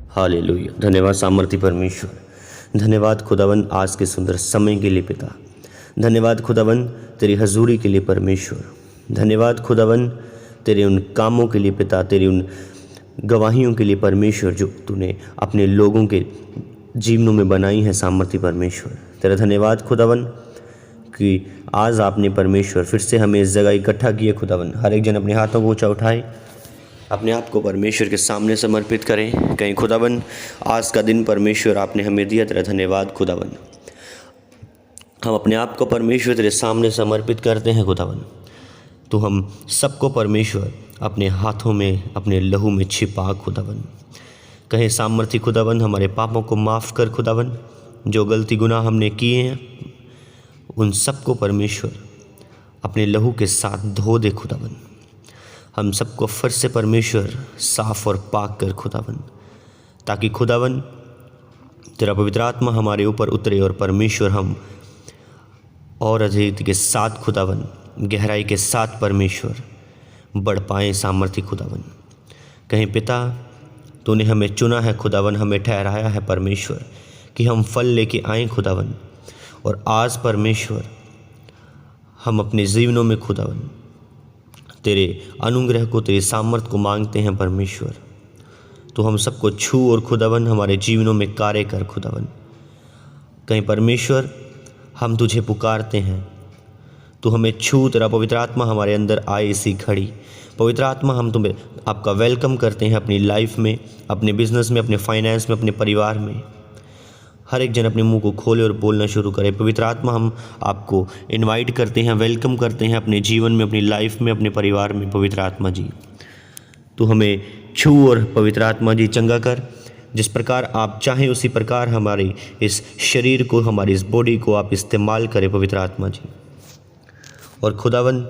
Hallelujah. धन्यवाद सामर्थी परमेश्वर, धन्यवाद खुदावन आज के सुंदर समय के लिए पिता। धन्यवाद खुदावन तेरी हजूरी के लिए परमेश्वर। धन्यवाद खुदावन तेरे उन कामों के लिए पिता, तेरी उन गवाहियों के लिए परमेश्वर जो तूने अपने लोगों के जीवनों में बनाई है सामर्थी परमेश्वर। तेरा धन्यवाद खुदावन कि आज आपने परमेश्वर फिर से हमें इस जगह इकट्ठा किए खुदावन। हर एक जन अपने हाथों को ऊंचा उठाए, अपने आप को परमेश्वर के सामने समर्पित करें। कहीं खुदावन आज का दिन परमेश्वर आपने हमें दिया, तेरा धन्यवाद खुदावन। हम अपने आप को परमेश्वर तेरे सामने समर्पित करते हैं खुदावन। तो हम सबको परमेश्वर अपने हाथों में, अपने लहू में छिपा खुदावन। कहें सामर्थी खुदावन हमारे पापों को माफ़ कर खुदावन। जो गलती गुनाह हमने किए हैं उन सबको परमेश्वर अपने लहू के साथ धो दे खुदावन। हम सबको फिर से परमेश्वर साफ और पाक कर खुदावन, ताकि खुदावन तेरा पवित्र आत्मा हमारे ऊपर उतरे और परमेश्वर हम और अधिक के साथ खुदावन, गहराई के साथ परमेश्वर बढ़ पाएँ सामर्थी खुदावन। कहीं पिता तूने हमें चुना है खुदावन, हमें ठहराया है परमेश्वर कि हम फल लेके आएँ खुदावन। और आज परमेश्वर हम अपने जीवनों में खुदावन तेरे अनुग्रह को, तेरे सामर्थ को मांगते हैं परमेश्वर। तो हम सबको छू और खुदावन हमारे जीवनों में कार्य कर खुदावन। कहीं परमेश्वर हम तुझे पुकारते हैं, तो हमें छू, तेरा पवित्र आत्मा हमारे अंदर आए इसी घड़ी। पवित्र आत्मा हम तुम्हें आपका वेलकम करते हैं अपनी लाइफ में, अपने बिजनेस में, अपने फाइनेंस में, अपने परिवार में। हर एक जन अपने मुंह को खोले और बोलना शुरू करे। पवित्र आत्मा हम आपको इनवाइट करते हैं, वेलकम करते हैं अपने जीवन में, अपनी लाइफ में, अपने परिवार में। पवित्र आत्मा जी तो हमें छू और पवित्र आत्मा जी चंगा कर। जिस प्रकार आप चाहें उसी प्रकार हमारे इस शरीर को, हमारी इस बॉडी को आप इस्तेमाल करें पवित्र आत्मा जी। और खुदावन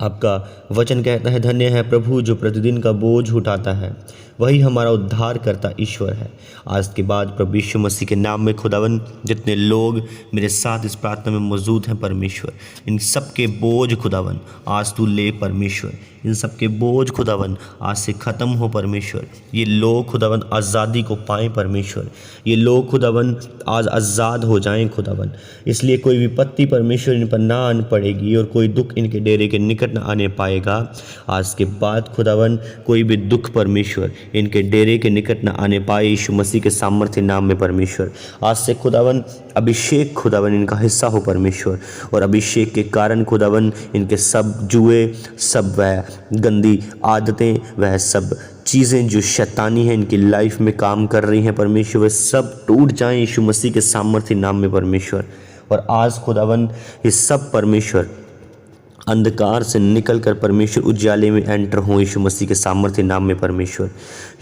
आपका वचन कहता है, धन्य है प्रभु जो प्रतिदिन का बोझ उठाता है, वही हमारा उद्धार करता ईश्वर है। आज के बाद प्रभु यीशु मसीह के नाम में खुदावन जितने लोग मेरे साथ इस प्रार्थना में मौजूद हैं परमेश्वर, इन सब के बोझ खुदावन आज तू ले परमेश्वर। इन सब के बोझ खुदावन आज से ख़त्म हो परमेश्वर। ये लोग खुदावन आज़ादी को पाएँ परमेश्वर। ये लोग खुदावन आज आज़ाद हो जाएं खुदावन। इसलिए कोई विपत्ति परमेश्वर इन पर ना आन पड़ेगी और कोई दुख इनके डेरे के निकट ना आने पाएगा। आज के बाद खुदावन कोई भी दुख परमेश्वर इनके डेरे के निकट न आने पाए यीशु मसीह के सामर्थ्य नाम में परमेश्वर। आज से खुदावन अभिषेक खुदावन इनका हिस्सा हो परमेश्वर। और अभिषेक के कारण खुदावन इनके सब जुए, सब वह गंदी आदतें, वह सब चीज़ें जो शैतानी हैं इनकी लाइफ में काम कर रही हैं परमेश्वर, वे सब टूट जाएं यीशु मसीह के सामर्थ्य नाम में परमेश्वर। और आज खुदावन ये सब परमेश्वर अंधकार से निकलकर परमेश्वर उज्याले में एंटर हो यीशु मसीह के सामर्थ्य नाम में परमेश्वर।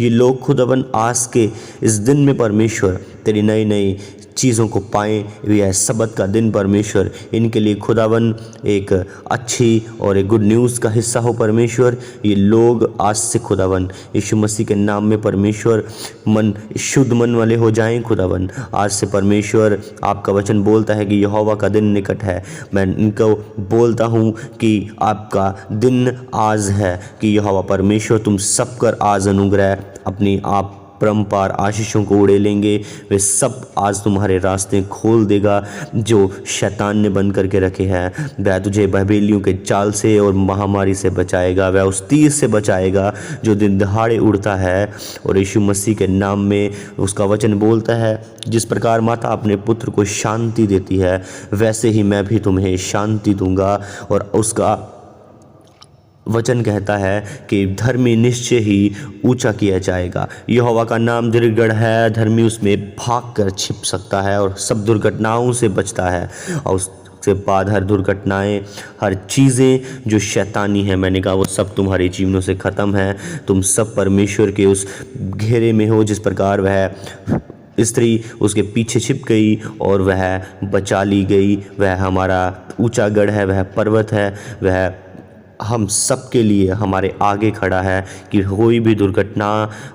ये लोग खुदावन आज के इस दिन में परमेश्वर तेरी नई नई चीज़ों को पाएँ। यह सबत का दिन परमेश्वर इनके लिए खुदावन एक अच्छी और एक गुड न्यूज़ का हिस्सा हो परमेश्वर। ये लोग आज से खुदावन यीशु मसीह के नाम में परमेश्वर मन शुद्ध मन वाले हो जाएं खुदावन। आज से परमेश्वर आपका वचन बोलता है कि यहोवा का दिन निकट है। मैं इनको बोलता हूँ कि आपका दिन आज है कि यहोवा परमेश्वर तुम सब कर आज अनुग्रह अपनी आप परम्पार आशीषों को उड़े लेंगे। वे सब आज तुम्हारे रास्ते खोल देगा जो शैतान ने बंद करके रखे हैं। वह तुझे बहबेलियों के चाल से और महामारी से बचाएगा, वह उस तीर से बचाएगा जो दिन दहाड़े उड़ता है। और यीशु मसीह के नाम में उसका वचन बोलता है, जिस प्रकार माता अपने पुत्र को शांति देती है वैसे ही मैं भी तुम्हें शांति दूंगा। और उसका वचन कहता है कि धर्मी निश्चय ही ऊंचा किया जाएगा। यहोवा का नाम दृढ़ है, धर्मी उसमें भाग कर छिप सकता है और सब दुर्घटनाओं से बचता है। और उसके बाद हर दुर्घटनाएं, हर चीज़ें जो शैतानी है, मैंने कहा वो सब तुम्हारे जीवनों से ख़त्म है। तुम सब परमेश्वर के उस घेरे में हो जिस प्रकार वह स्त्री उसके पीछे छिप गई और वह बचा ली गई। वह हमारा ऊंचा गढ़ है, वह पर्वत है, वह हम सब के लिए हमारे आगे खड़ा है कि कोई भी दुर्घटना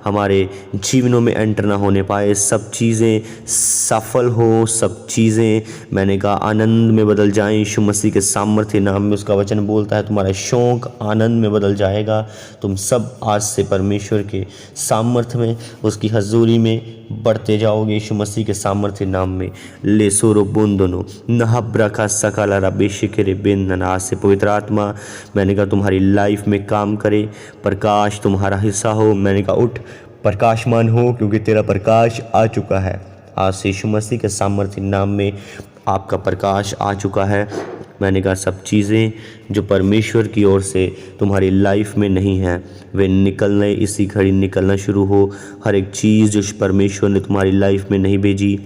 हमारे जीवनों में एंटर ना होने पाए, सब चीज़ें सफल हो, सब चीज़ें मैंने कहा आनंद में बदल जाएं यीशु मसीह के सामर्थ्य नाम में। उसका वचन बोलता है तुम्हारा शौक आनंद में बदल जाएगा। तुम सब आज से परमेश्वर के सामर्थ्य में, उसकी हजूरी में बढ़ते जाओगे यीशु मसीह के सामर्थ्य नाम में। ले सोरो बुंदनो नहब्रा का सकाला रबेशिके बेंदना से पवित्र आत्मा मैंने कहा तुम्हारी लाइफ में काम करे, प्रकाश तुम्हारा हिस्सा हो। मैंने कहा उठ प्रकाशमान हो, क्योंकि तेरा प्रकाश आ चुका है। आज से यीशु मसीह के सामर्थ्य नाम में आपका प्रकाश आ चुका है। मैंने कहा सब चीज़ें जो परमेश्वर की ओर से तुम्हारी लाइफ में नहीं हैं वे निकलने इसी घड़ी निकलना शुरू हो। हर एक चीज़ जो परमेश्वर ने तुम्हारी लाइफ में नहीं भेजी,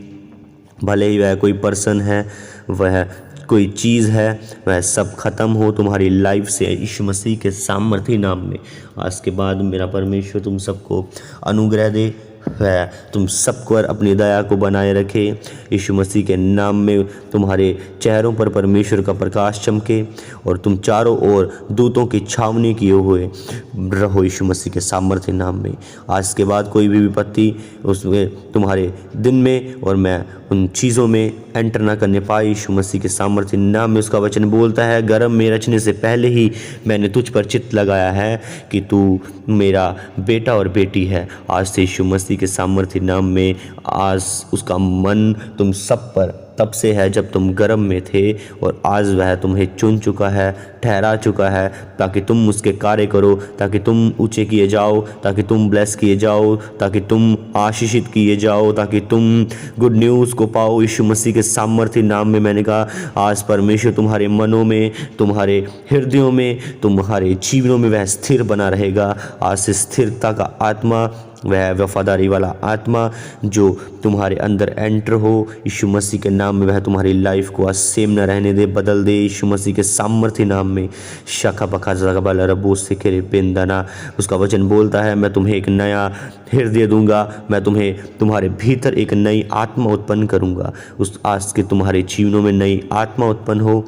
भले ही वह कोई पर्सन है, वह कोई चीज़ है, वह सब ख़त्म हो तुम्हारी लाइफ से यीशु मसीह के सामर्थ्य नाम में। आज के बाद मेरा परमेश्वर तुम सबको अनुग्रह दे, वह तुम सबको अपनी दया को बनाए रखे। यीशु मसीह के नाम में तुम्हारे चेहरों पर परमेश्वर का प्रकाश चमके और तुम चारों ओर दूतों की छावनी किए हुए रहो यीशु मसीह के सामर्थ्य नाम में। आज के बाद कोई भी विपत्ति उसमें तुम्हारे दिन में और मैं उन चीज़ों में एंटर ना करने पाए यीशु मसीह के सामर्थ्य नाम में। उसका वचन बोलता है गर्भ में रचने से पहले ही मैंने तुझ पर चित्त लगाया है कि तू मेरा बेटा और बेटी है। आज से यीशु मसीह के सामर्थ्य नाम में आज उसका मन तुम सब पर तब से है जब तुम गर्भ में थे, और आज वह तुम्हें चुन चुका है, ठहरा चुका है, ताकि तुम उसके कार्य करो, ताकि तुम ऊंचे किए जाओ, ताकि तुम ब्लेस किए जाओ, ताकि तुम आशीषित किए जाओ, ताकि तुम गुड न्यूज़ को पाओ यीशु मसीह के सामर्थ्य नाम में। मैंने कहा आज परमेश्वर तुम्हारे मनों में, तुम्हारे हृदयों में, तुम्हारे जीवनों में वह स्थिर बना रहेगा। आज से स्थिरता का आत्मा, वह वफादारी वाला आत्मा जो तुम्हारे अंदर एंटर हो यीशु मसीह के नाम में, वह तुम्हारी लाइफ को आज सेम न रहने दे, बदल दे यीशु मसीह के सामर्थ्य नाम में। शाखा बखा जगबल रबो सिखरे बेंदना। उसका वचन बोलता है मैं तुम्हें एक नया हृदय दूंगा, मैं तुम्हें तुम्हारे भीतर एक नई आत्मा उत्पन्न करूंगा। उस आज के तुम्हारे जीवनों में नई आत्मा उत्पन्न हो।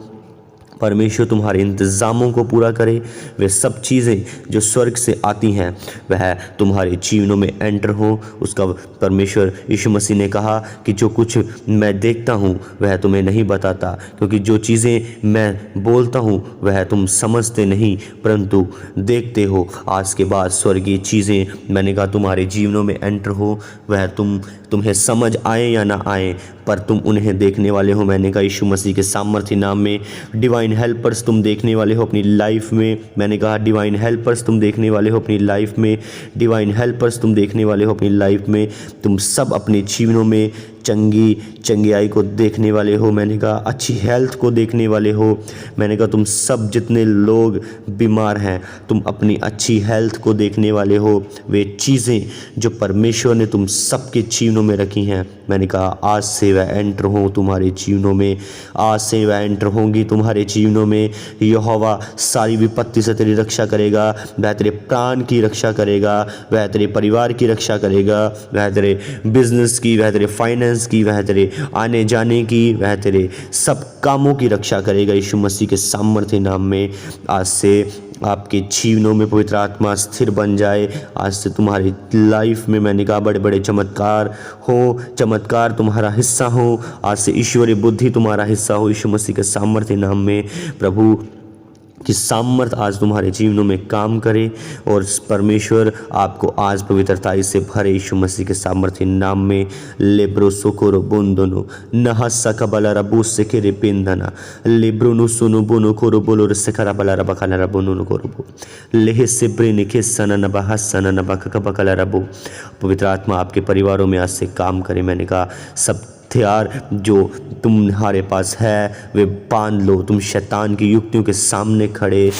परमेश्वर तुम्हारे इंतज़ामों को पूरा करे। वे सब चीज़ें जो स्वर्ग से आती हैं वह तुम्हारे जीवनों में एंटर हो। उसका परमेश्वर यीशु मसीह ने कहा कि जो कुछ मैं देखता हूँ वह तुम्हें नहीं बताता, क्योंकि जो चीज़ें मैं बोलता हूँ वह तुम समझते नहीं परंतु देखते हो। आज के बाद स्वर्गीय चीज़ें मैंने कहा तुम्हारे जीवनों में एंटर हो। वह तुम्हें समझ आए या ना आए पर तुम उन्हें देखने वाले हो। मैंने कहा यीशु मसीह के सामर्थ्य नाम में डिवाइन हेल्पर्स तुम देखने वाले हो अपनी लाइफ में। मैंने कहा डिवाइन हेल्पर्स तुम देखने वाले हो अपनी लाइफ में, डिवाइन हेल्पर्स तुम देखने वाले हो अपनी लाइफ में। तुम सब अपने जीवनों में चंगियाई को देखने वाले हो। मैंने कहा अच्छी हेल्थ को देखने वाले हो। मैंने कहा तुम सब जितने लोग बीमार हैं तुम अपनी अच्छी हेल्थ को देखने वाले हो। वे चीज़ें जो परमेश्वर ने तुम सबके जीवनों में रखी हैं, मैंने कहा आज से वह एंटर हो तुम्हारे जीवनों में, आज से वह एंटर होंगी तुम्हारे जीवनों में। यहोवा सारी विपत्ति से तेरी रक्षा करेगा, वह तेरे प्राण की रक्षा करेगा, वह तेरे परिवार की रक्षा करेगा, वह तेरे बिजनेस की, वह तेरे फाइनेंस की, वह तेरे आने जाने की, वह तेरे सब कामों की रक्षा करेगा यीशु मसीह के सामर्थ्य नाम में। आज से आपके जीवनों में पवित्र आत्मा स्थिर बन जाए। आज से तुम्हारी लाइफ में मैंने कहा बड़े बड़े चमत्कार हो, चमत्कार तुम्हारा हिस्सा हो। आज से ईश्वरीय बुद्धि तुम्हारा हिस्सा हो यीशु मसीह के सामर्थ्य नाम में। प्रभु कि सामर्थ आज तुम्हारे जीवनों में काम करे और परमेश्वर आपको आज पवित्रताई से भरे यीशु मसीह के सामर्थ्य नाम में। लेब्रो सोकोरो बोंदोनो नहा सकबला रबो सेकेरे पेंदना लेब्रोनो सोनो बोनो कोरो बोलो रसकरा बला रबकला रबोनो कोरो लेहे से ब्रेने के सनन बहसनन बककबकला रबो। पवित्र आत्मा आपके परिवारों में आज से काम करे। मैंने कहा सब हथियार जो तुम्हारे पास है वे बांध लो। तुम शैतान की युक्तियों के सामने खड़े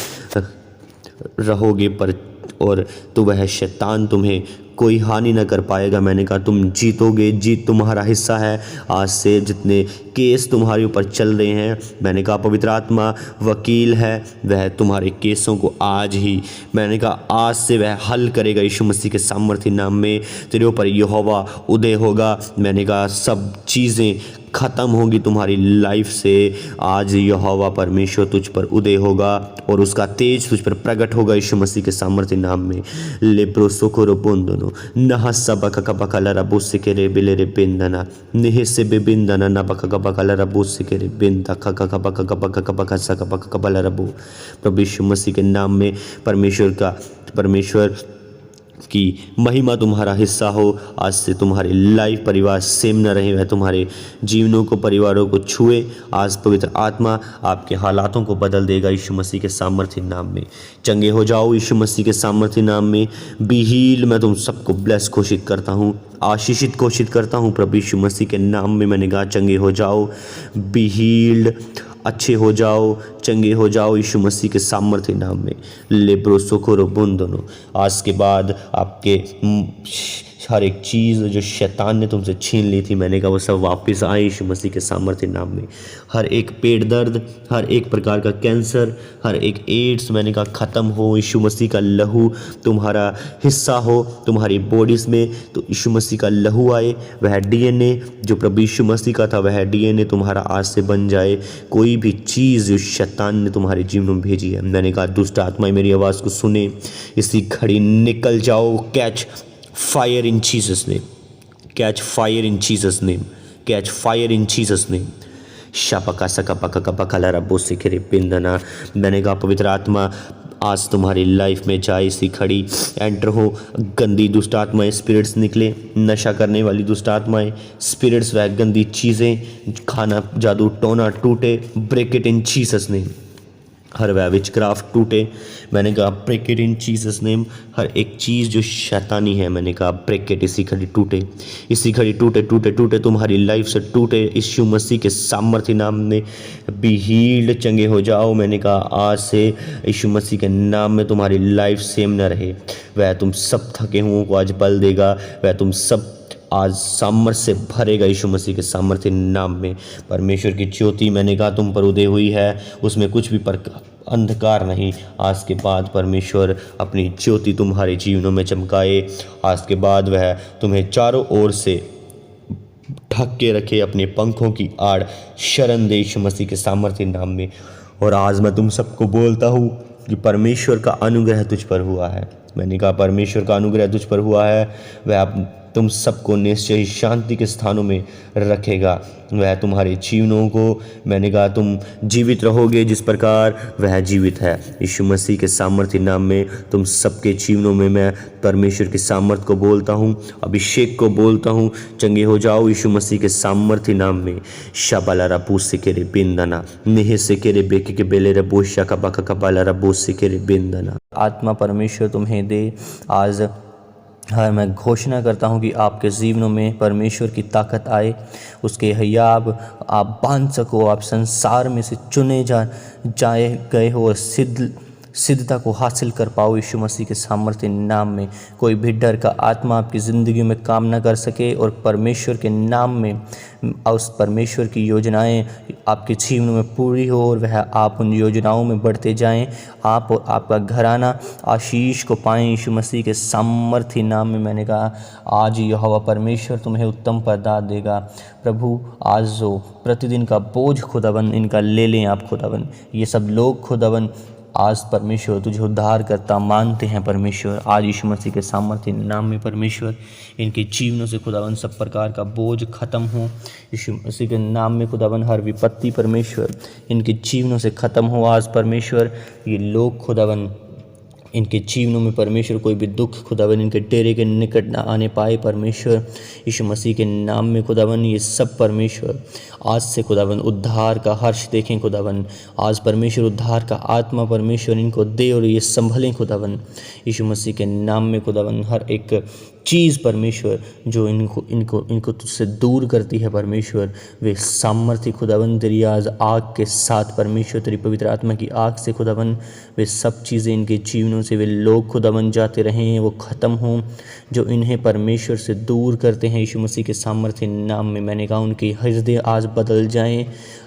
रहोगे पर और तो वह शैतान तुम्हें कोई हानि न कर पाएगा। मैंने कहा तुम जीतोगे, जीत तुम्हारा हिस्सा है। आज से जितने केस तुम्हारे ऊपर चल रहे हैं, मैंने कहा पवित्र आत्मा वकील है, वह तुम्हारे केसों को आज ही मैंने कहा आज से वह हल करेगा यीशु मसीह के सामर्थ्य नाम में। तेरे ऊपर यहोवा उदय होगा। मैंने कहा सब चीज़ें ख़त्म होगी तुम्हारी लाइफ से। आज यहोवा परमेश्वर तुझ पर उदय होगा और उसका तेज तुझ पर प्रकट होगा यीशु मसीह के सामर्थ्य नाम में। लेब्रो सोकोरो बोंदनो नहा सबका कबकला रबो सिकेरे बिलेरे बिंदना नेहे से बिंदना ना बका कबकला रबो सिकेरे बिंदा खका कबका कबका कबका सका बका कबला रबो। प्रभु यीशु मसीह के नाम में परमेश्वर की महिमा तुम्हारा हिस्सा हो। आज से तुम्हारी लाइफ परिवार सेम न रहे, वह तुम्हारे जीवनों को परिवारों को छुए। आज पवित्र आत्मा आपके हालातों को बदल देगा यीशु मसीह के सामर्थ्य नाम में। चंगे हो जाओ यीशु मसीह के सामर्थ्य नाम में। बी हील्ड, मैं तुम सबको ब्लेस घोषित करता हूँ, आशीषित घोषित करता हूँ प्रभु यीशु मसीह के नाम में। मैंने कहा चंगे हो जाओ, बी हील्ड, अच्छे हो जाओ, चंगे हो जाओ यीशु मसीह के सामर्थ्य नाम में। लेब्रो सोकोरो बुंदनो। आज के बाद आपके हर एक चीज़ जो शैतान ने तुमसे छीन ली थी, मैंने कहा वो सब वापस आए यीशु मसीह के सामर्थ्य नाम में। हर एक पेट दर्द, हर एक प्रकार का कैंसर, हर एक एड्स, मैंने कहा ख़त्म हो। यीशु मसीह का लहू तुम्हारा हिस्सा हो तुम्हारी बॉडीज़ में, तो यीशु मसीह का लहू आए। वह डीएनए जो प्रभु यीशु मसीह का था, वह डीएनए तुम्हारा आज से बन जाए। कोई भी चीज़ जो शैतान ने तुम्हारे जीवन में भेजी है, मैंने कहा दुष्ट आत्माएं मेरी आवाज़ को सुने, इसी घड़ी निकल जाओ। Catch fire in Jesus name, catch fire in Jesus name, catch fire in Jesus name. शापका सका पका कपा कला रबो सिखरे बिंदना। मैंने कहा पवित्र आत्मा आज तुम्हारी लाइफ में जाए, इसी खड़ी एंटर हो। गंदी दुष्ट आत्माएं, स्पिरिट्स निकले, नशा करने वाली दुष्ट आत्माएं, स्पिरिट्स, वह गंदी चीज़ें, खाना जादू टोना टूटे, break it in Jesus name. हर वह विचक्राफ्ट टूटे, मैंने कहा break it in Jesus name. हर एक चीज़ जो शैतानी है, मैंने कहा ब्रेक इट, इसी घड़ी टूटे, इसी घड़ी टूटे टूटे टूटे तुम्हारी लाइफ से टूटे यीशु मसीह के सामर्थ्य नाम में। बी हील्ड, चंगे हो जाओ। मैंने कहा आज से यीशु मसीह के नाम में तुम्हारी लाइफ सेम न रहे। वह तुम सब थके हुओं को आज बल देगा, वह तुम सब आज सामर्थ्य से भरेगा यीशु मसीह के सामर्थ्य नाम में। परमेश्वर की ज्योति, मैंने कहा तुम पर उदय हुई है, उसमें कुछ भी अंधकार नहीं। आज के बाद परमेश्वर अपनी ज्योति तुम्हारे जीवनों में चमकाए। आज के बाद वह तुम्हें चारों ओर से ढक के रखे, अपने पंखों की आड़ शरण दे यीशु मसीह के सामर्थ्य नाम में। और आज मैं तुम सबको बोलता हूँ कि परमेश्वर का अनुग्रह तुझ पर हुआ है। मैंने कहा परमेश्वर का अनुग्रह तुझ पर हुआ है, वह तुम सबको निश्चय ही शांति के स्थानों में रखेगा। वह तुम्हारे जीवनों को, मैंने कहा तुम जीवित रहोगे जिस प्रकार वह जीवित है यीशु मसीह के सामर्थ्य नाम में। तुम सबके जीवनों में मैं परमेश्वर के सामर्थ्य को बोलता हूँ, अभिषेक को बोलता हूँ। चंगे हो जाओ यीशु मसीह के सामर्थ्य नाम में। शाबाला रबू सिकेरे बिंदना नेहे सिकेरे बेके के बेले रबो शाका बाका कबाला रबो सिकेरे बिंदना। आत्मा परमेश्वर तुम्हें दे आज। हाँ, मैं घोषणा करता हूँ कि आपके जीवनों में परमेश्वर की ताकत आए, उसके हयाब आप बांध सको, आप संसार में से चुने जाए गए हो और सिद्धता को हासिल कर पाओ यीशु मसीह के सामर्थ्य नाम में। कोई भी डर का आत्मा आपकी ज़िंदगी में काम न कर सके और परमेश्वर के नाम में उस परमेश्वर की योजनाएं आपके जीवन में पूरी हो और वह आप उन योजनाओं में बढ़ते जाएं। आप और आपका घराना आशीष को पाएं यीशु मसीह के सामर्थ्य नाम में। मैंने कहा आज यहोवा परमेश्वर तुम्हें उत्तम प्रदान देगा। प्रभु आज जो प्रतिदिन का बोझ खुदावन इनका ले लें आप खुदावन। ये सब लोग खुदावन आज परमेश्वर तुझे उद्धार करता मानते हैं परमेश्वर। आज यीशु मसीह के सामर्थ्य नाम में परमेश्वर इनके जीवनों से खुदावन सब प्रकार का बोझ खत्म हो यीशु मसीह के नाम में। खुदावन हर विपत्ति परमेश्वर इनके जीवनों से ख़त्म हो आज परमेश्वर। ये लोग खुदावन इनके जीवनों में परमेश्वर कोई भी दुख खुदावन इनके डेरे के निकट ना आने पाए परमेश्वर यीशु मसीह के नाम में। खुदावन ये सब परमेश्वर आज से खुदावन उद्धार का हर्ष देखें खुदावन। आज परमेश्वर उद्धार का आत्मा परमेश्वर इनको दे और ये संभलें खुदावन यीशु मसीह के नाम में। खुदावन हर एक चीज़ परमेश्वर जो इनको तुझसे दूर करती है परमेश्वर, वे सामर्थ्य खुदावन तेरी आज आग के साथ परमेश्वर तेरी पवित्र आत्मा की आग से खुदावन वे सब चीज़ें इनके जीवनों से वे लोग खुदावन जाते रहें, वो ख़त्म हों जो इन्हें परमेश्वर से दूर करते हैं यीशु मसीह के सामर्थ्य नाम में। मैंने कहा उनके हृदय आज बदल जाएं।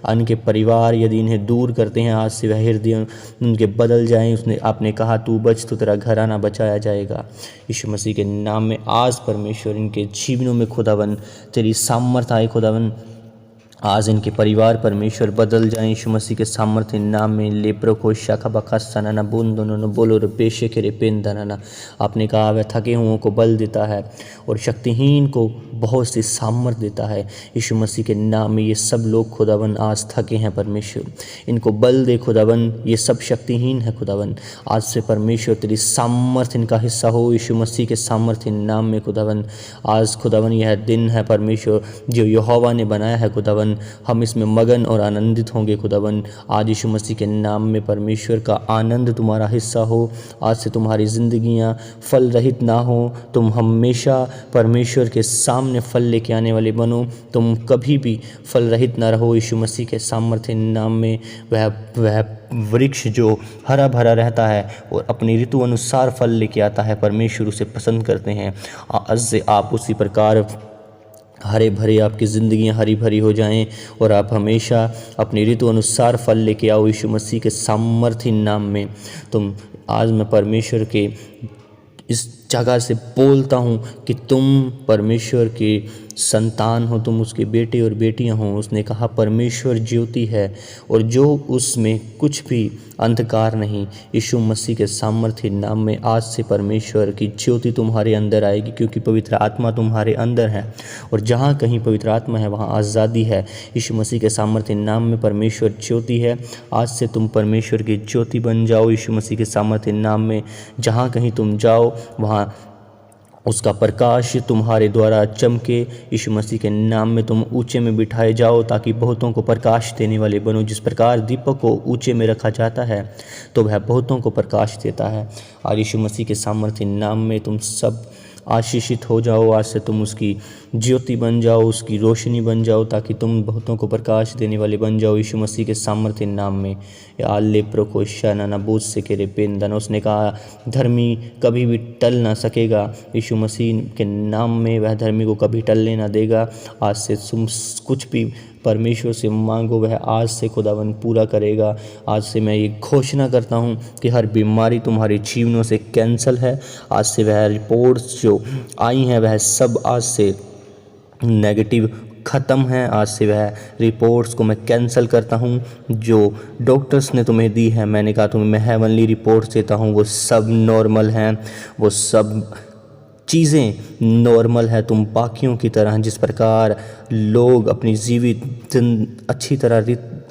उनके परिवार यदि इन्हें दूर करते हैं आज से वह हृदय उनके बदल जाएं। उसने आपने कहा तू बच तो तेरा घराना बचाया जाएगा यीशु मसीह के नाम में। आज परमेश्वर इनके जीवनों में खुदावन तेरी सामर्थ आए खुदावन। आज इनके परिवार परमेश्वर बदल जाएं यीशु मसीह के सामर्थ्य नाम में। लेप्रो को शाखा बखा सनाना बूंद दोनों बोलो रे पेशे के रे पेन दनाना। आपने कहा वह थके हुओं को बल देता है और शक्तिहीन को बहुत सी सामर्थ देता है। यीशु मसीह के नाम में ये सब लोग खुदावन आज थके हैं परमेश्वर, इनको बल दे खुदावन। ये सब शक्तिहीन है खुदावन, आज से परमेश्वर तेरी सामर्थ इनका हिस्सा हो यीशु मसीह के सामर्थ्य नाम में खुदावन। आज खुदावन यह दिन है परमेश्वर जो यहोवा ने बनाया है खुदावन, हम इसमें मगन और आनंदित होंगे खुदावन। आज यीशु मसीह के नाम में परमेश्वर का आनंद तुम्हारा हिस्सा हो। आज से तुम्हारी ज़िंदगियां फल रहित ना हो, तुम हमेशा परमेश्वर के सामने फल लेके आने वाले बनो, तुम कभी भी फल रहित ना रहो यीशु मसीह के सामर्थ्य नाम में। वह वृक्ष जो हरा भरा रहता है और अपनी ऋतु अनुसार फल लेके आता है, परमेश्वर उसे पसंद करते हैं। आज से आप उसी प्रकार हरे भरे आपकी ज़िंदगियां हरी भरी हो जाएं और आप हमेशा अपनी ऋतु अनुसार फल लेके आओ यीशु मसीह के सामर्थ्य नाम में। तुम आज मैं परमेश्वर के इस जगह से बोलता हूँ कि तुम परमेश्वर के संतान हो, तुम उसके बेटे और बेटियां हो। उसने कहा परमेश्वर ज्योति है और जो उसमें कुछ भी अंधकार नहीं। यीशु मसीह के सामर्थ्य नाम में आज से परमेश्वर की ज्योति तुम्हारे अंदर आएगी, क्योंकि पवित्र आत्मा तुम्हारे अंदर है और जहाँ कहीं पवित्र आत्मा है वहाँ आज़ादी है। यीशु मसीह के सामर्थ्य नाम में परमेश्वर ज्योति है। आज से तुम परमेश्वर की ज्योति बन जाओ यीशु मसीह के सामर्थ्य नाम में। जहाँ कहीं तुम जाओ वहाँ उसका प्रकाश तुम्हारे द्वारा चमके। यीशु मसीह के नाम में तुम ऊंचे में बिठाए जाओ ताकि बहुतों को प्रकाश देने वाले बनो। जिस प्रकार दीपक को ऊंचे में रखा जाता है तो वह बहुतों को प्रकाश देता है। और यीशु मसीह के सामर्थ्य नाम में तुम सब आशीषित हो जाओ। आज से तुम उसकी ज्योति बन जाओ, उसकी रोशनी बन जाओ, ताकि तुम बहुतों को प्रकाश देने वाले बन जाओ यीशु मसीह के सामर्थ्य नाम में। आले प्रोकोशा नाना बूझ से के रे पेंदन। उसने कहा धर्मी कभी भी टल ना सकेगा। यीशु मसीह के नाम में वह धर्मी को कभी टलने ना देगा। आज से तुम कुछ भी परमेश्वर से मांगो वह आज से खुदावन पूरा करेगा। आज से मैं ये घोषणा करता हूँ कि हर बीमारी तुम्हारे जीवनों से कैंसल है। आज से वह रिपोर्ट्स जो आई हैं वह सब आज से नेगेटिव ख़त्म है। आज से वह रिपोर्ट्स को मैं कैंसिल करता हूँ जो डॉक्टर्स ने तुम्हें दी है। मैंने कहा तुम्हें मैं हेवनली रिपोर्ट्स देता हूँ, वो सब नॉर्मल हैं, वो सब चीज़ें नॉर्मल है। तुम बाकियों की तरह जिस प्रकार लोग अपनी जीवित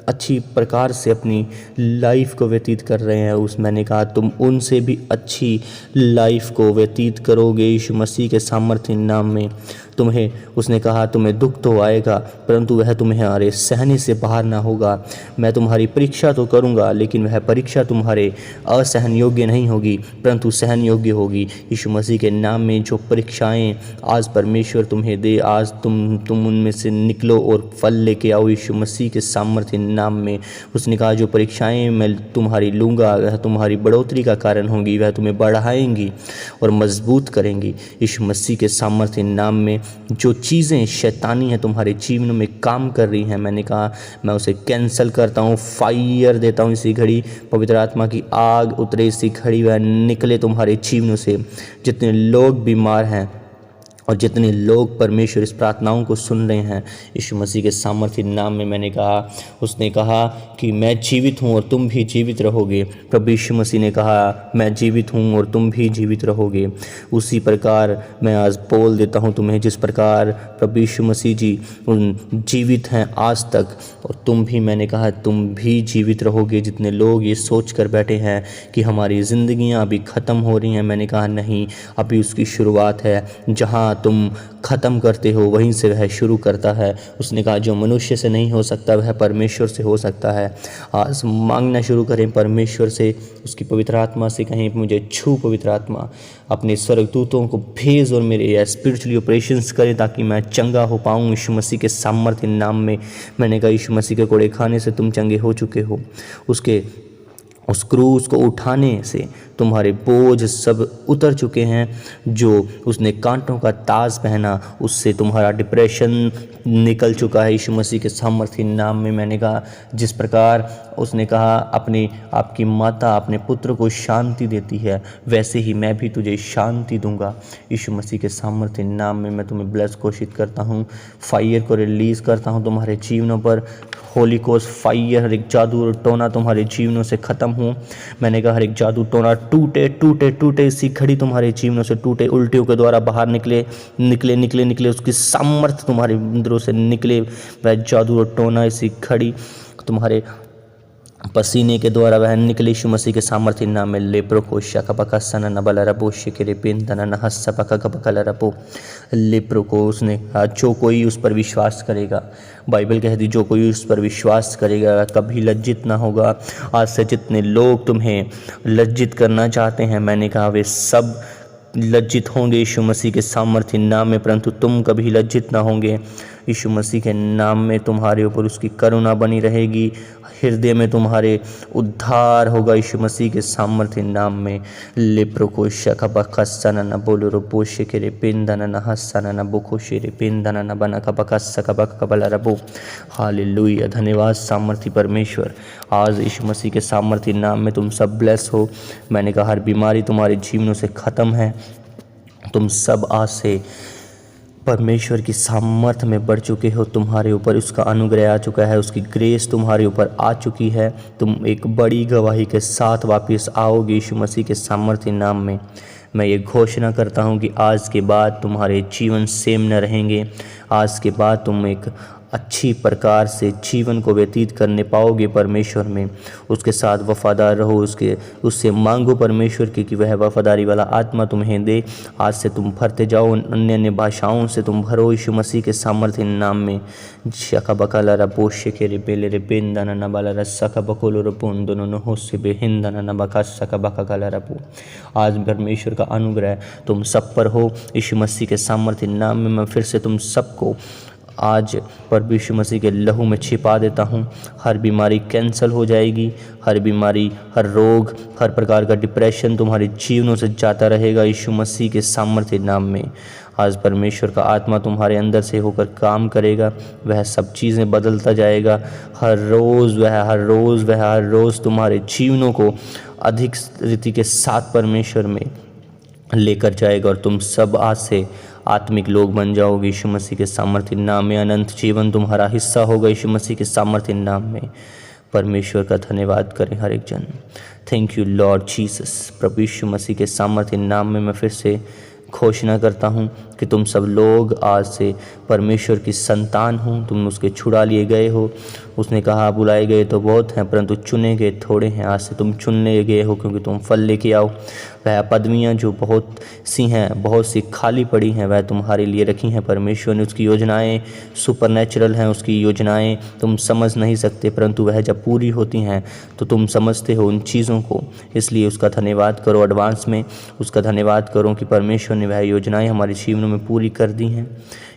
अच्छी प्रकार से अपनी लाइफ को व्यतीत कर रहे हैं, उस मैंने कहा तुम उनसे भी अच्छी लाइफ को व्यतीत करोगे यीशु मसीह के सामर्थ्य नाम में। तुम्हें उसने कहा तुम्हें दुख तो आएगा परंतु वह तुम्हारे सहने से बाहर ना होगा। मैं तुम्हारी परीक्षा तो करूँगा लेकिन वह परीक्षा तुम्हारे असहन योग्य नहीं होगी परंतु सहन योग्य होगी। यीशु मसीह के नाम में जो परीक्षाएं आज परमेश्वर तुम्हें दे, आज तुम उनमें से निकलो और फल लेके आओ यीशु मसीह के सामर्थ्य नाम में। उसने कहा जो परीक्षाएं मैं तुम्हारी लूँगा वह तुम्हारी बढ़ोतरी का कारण होंगी, वह तुम्हें बढ़ाएंगी और मजबूत करेंगी यीशु मसीह के सामर्थ्य नाम में। जो चीज़ें शैतानी हैं तुम्हारे जीवन में काम कर रही हैं, मैंने कहा मैं उसे कैंसिल करता हूँ, फायर देता हूँ इसी घड़ी। पवित्र आत्मा की आग उतरे इसी घड़ी, वह निकले तुम्हारे जीवनों से। जितने लोग बीमार हैं और जितने लोग परमेश्वर इस प्रार्थनाओं को सुन रहे हैं यीशु मसीह के सामर्थ्य नाम में, मैंने कहा उसने कहा कि मैं जीवित हूँ और तुम भी जीवित रहोगे। प्रभु यीशु मसीह ने कहा मैं जीवित हूँ और तुम भी जीवित रहोगे। उसी प्रकार मैं आज बोल देता हूँ तुम्हें, जिस प्रकार प्रभु यीशु मसीह जी जीवित हैं आज तक और तुम भी, मैंने कहा तुम भी जीवित रहोगे। जितने लोग ये सोच कर बैठे हैं कि हमारी ज़िंदगियाँ अभी ख़त्म हो रही हैं, मैंने कहा नहीं, अभी उसकी शुरुआत है। जहाँ तुम ख़त्म करते हो वहीं से वह शुरू करता है। उसने कहा जो मनुष्य से नहीं हो सकता वह परमेश्वर से हो सकता है। आज मांगना शुरू करें परमेश्वर से, उसकी पवित्र आत्मा से कहें मुझे छू पवित्र आत्मा, अपने स्वर्गदूतों को भेज और मेरे स्पिरिचुअली ऑपरेशंस करें ताकि मैं चंगा हो पाऊँ यीशु मसीह के सामर्थ्य नाम में। मैंने कहा यीशु मसीह के कोड़े खाने से तुम चंगे हो चुके हो, उसके उस क्रूस को उठाने से तुम्हारे बोझ सब उतर चुके हैं। जो उसने कांटों का ताज पहना, उससे तुम्हारा डिप्रेशन निकल चुका है यीशु मसीह के सामर्थी नाम में। मैंने कहा जिस प्रकार उसने कहा अपनी आपकी माता अपने पुत्र को शांति देती है, वैसे ही मैं भी तुझे शांति दूंगा यीशु मसीह के सामर्थी नाम में। मैं तुम्हें ब्लेस घोषित करता हूँ, फायर को रिलीज़ करता हूँ तुम्हारे जीवनों पर। होली कोस्ट फायर, हर एक जादू और टोना तुम्हारे जीवनों से ख़त्म हो। मैंने कहा हर एक जादू टोना टूटे टूटे टूटे, इसी घड़ी तुम्हारे जीवनों से टूटे, उल्टियों के द्वारा बाहर निकले निकले निकले निकले, उसकी सामर्थ्य तुम्हारे अंदरों से निकले। वह जादू और टोना इसी घड़ी तुम्हारे पसीने के द्वारा वह निकले यीशु मसीह के सामर्थ्य नाम में। लेप्रो को शकपका सन नबल रबो शिकरे पिन तन हस्सपका कपकल रबो। लेप्रो को उसने कहा जो कोई उस पर विश्वास करेगा, बाइबल कहती जो कोई उस पर विश्वास करेगा कभी लज्जित ना होगा। आज से जितने लोग तुम्हें लज्जित करना चाहते हैं, मैंने कहा वे सब लज्जित होंगे यीशु मसीह के सामर्थ्य नाम में, परंतु तुम कभी लज्जित ना होंगे यीशु मसीह के नाम में। तुम्हारे ऊपर उसकी करुणा बनी रहेगी, हृदय में तुम्हारे उद्धार होगा यीशु मसीह के सामर्थ्य नाम में। लेप्रो को शकपकसन न बोलो रबो शिकरे पिंदन न हसन न बुको शिरे पिंदन न बन कपकस कपक कबल रबो। हालेलुया, धन्यवाद सामर्थ्य परमेश्वर। आज यीशु मसीह के सामर्थ्य नाम में तुम सब ब्लेस हो। मैंने कहा हर बीमारी तुम्हारे जीवनों से ख़त्म है। तुम सब आज से परमेश्वर की सामर्थ्य में बढ़ चुके हो, तुम्हारे ऊपर उसका अनुग्रह आ चुका है, उसकी ग्रेस तुम्हारे ऊपर आ चुकी है। तुम एक बड़ी गवाही के साथ वापस आओगे यीशु मसीह के सामर्थ्य नाम में। मैं ये घोषणा करता हूँ कि आज के बाद तुम्हारे जीवन सेम न रहेंगे। आज के बाद तुम एक अच्छी प्रकार से जीवन को व्यतीत करने पाओगे परमेश्वर में। उसके साथ वफादार रहो, उससे मांगो परमेश्वर की कि वह वफादारी वाला आत्मा तुम्हें दे। आज से तुम भरते जाओ, अन्य अन्य भाषाओं से तुम भरो यीशु मसीह के सामर्थ्य नाम में। शका बकाला रबो शेके बेले रे बेंदन न बाला रसका बकोलो रबोन दोनों न हो से बेहिंदन न बका सका बका काला रबो। आज परमेश्वर का अनुग्रह तुम सब पर हो यीशु मसीह के सामर्थ्य नाम में। मैं फिर से तुम सबको आज प्रभु यीशु मसीह के लहू में छिपा देता हूँ। हर बीमारी कैंसल हो जाएगी, हर बीमारी, हर रोग, हर प्रकार का डिप्रेशन तुम्हारे जीवनों से जाता रहेगा यीशु मसीह के सामर्थ्य नाम में। आज परमेश्वर का आत्मा तुम्हारे अंदर से होकर काम करेगा, वह सब चीज़ें बदलता जाएगा। हर रोज़ तुम्हारे जीवनों को अधिक रीति के साथ परमेश्वर में लेकर जाएगा और तुम सब आज से आत्मिक लोग बन जाओगे यीशु मसीह के सामर्थ्य नाम में। अनंत जीवन तुम्हारा हिस्सा होगा यीशु मसीह के सामर्थ्य नाम में। परमेश्वर का धन्यवाद करें हर एक जन। Thank you Lord Jesus. प्रभु यीशु मसीह के सामर्थ्य नाम में मैं फिर से घोषणा करता हूँ कि तुम सब लोग आज से परमेश्वर की संतान हो, तुम उसके छुड़ा लिए गए हो। उसने कहा बुलाए गए तो बहुत हैं परंतु चुने गए थोड़े हैं। आज से तुम चुनने गए हो क्योंकि तुम फल लेके आओ। वह पदवियाँ जो बहुत सी हैं, बहुत सी खाली पड़ी हैं, वह तुम्हारे लिए रखी हैं परमेश्वर ने। उसकी योजनाएं सुपरनैचुरल हैं, उसकी योजनाएं तुम समझ नहीं सकते, परंतु वह जब पूरी होती हैं तो तुम समझते हो उन चीज़ों को। इसलिए उसका धन्यवाद करो एडवांस में। उसका धन्यवाद करो कि परमेश्वर ने वह योजनाएं हमारे जीवनों में पूरी कर दी हैं।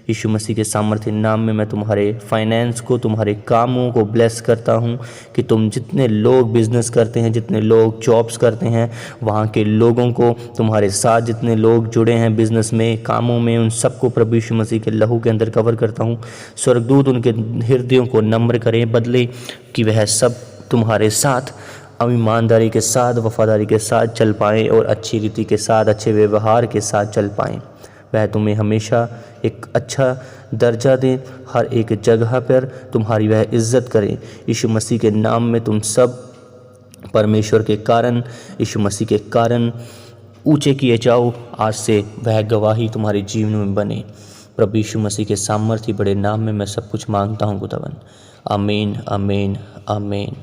यीशु मसीह के सामर्थ्य नाम में मैं तुम्हारे फाइनेंस को, तुम्हारे कामों को ब्लेस करता हूँ कि तुम जितने लोग बिजनेस करते हैं, जितने लोग जॉब्स करते हैं, वहाँ के लोगों को, तुम्हारे साथ जितने लोग जुड़े हैं बिजनेस में, कामों में, उन सबको प्रभु यीशु मसीह के लहू के अंदर कवर करता हूँ। स्वर्गदूत उनके हृदयों को नम्र करें, बदले कि वह सब तुम्हारे साथ ईमानदारी के साथ, वफादारी के साथ चल पाएँ और अच्छी रीति के साथ, अच्छे व्यवहार के साथ चल पाएँ। वह तुम्हें हमेशा एक अच्छा दर्जा दे, हर एक जगह पर तुम्हारी वह इज़्ज़त करे। यीशु मसीह के नाम में तुम सब परमेश्वर के कारण, यीशु मसीह के कारण ऊंचे किए जाओ। आज से वह गवाही तुम्हारे जीवन में बने। प्रभु यीशु मसीह के सामर्थ्य बड़े नाम में मैं सब कुछ मांगता हूँ खुदावन। आमीन, आमीन, आमीन।